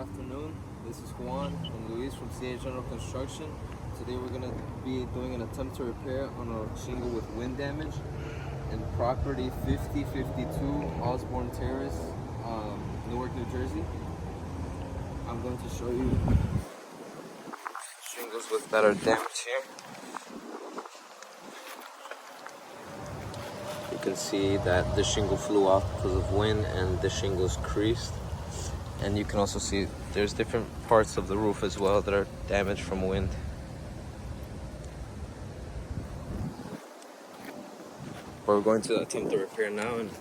afternoon. This is Juan and Luis from CA General Construction. Today we're going to be doing an attempt to repair on a shingle with wind damage in property 5052 Osborne Terrace, Newark, New Jersey. I'm going to show you shingles that are damaged here. You can see that the shingle flew off because of wind and the shingle's creased. And you can also see there's different parts of the roof as well that are damaged from wind. But we're going to attempt to repair now. And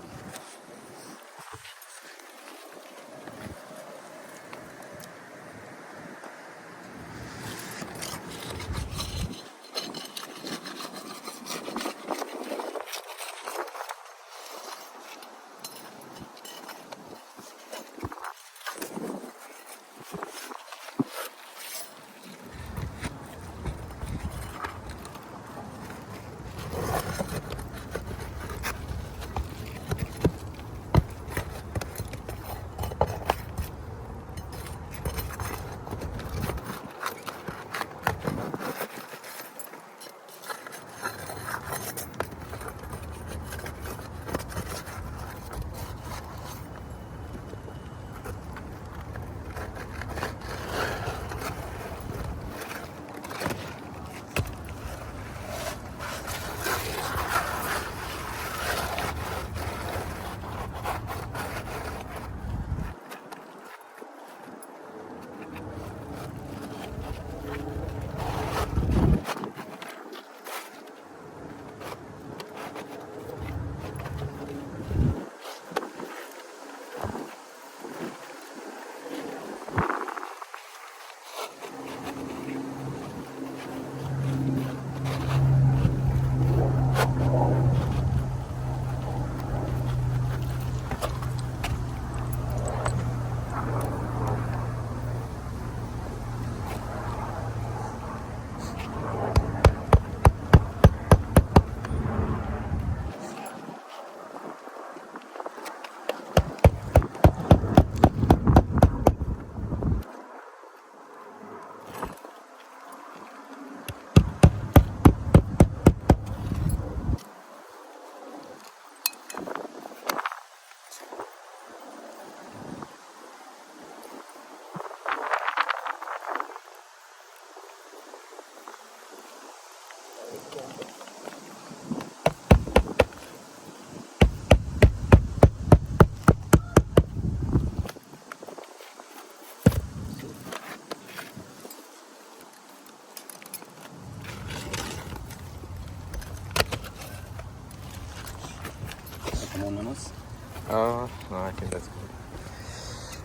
no, I think that's good.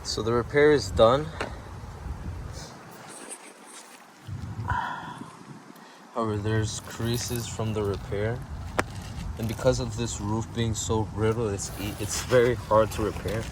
So the repair is done. However, there's creases from the repair, and because of this roof being so brittle, it's very hard to repair.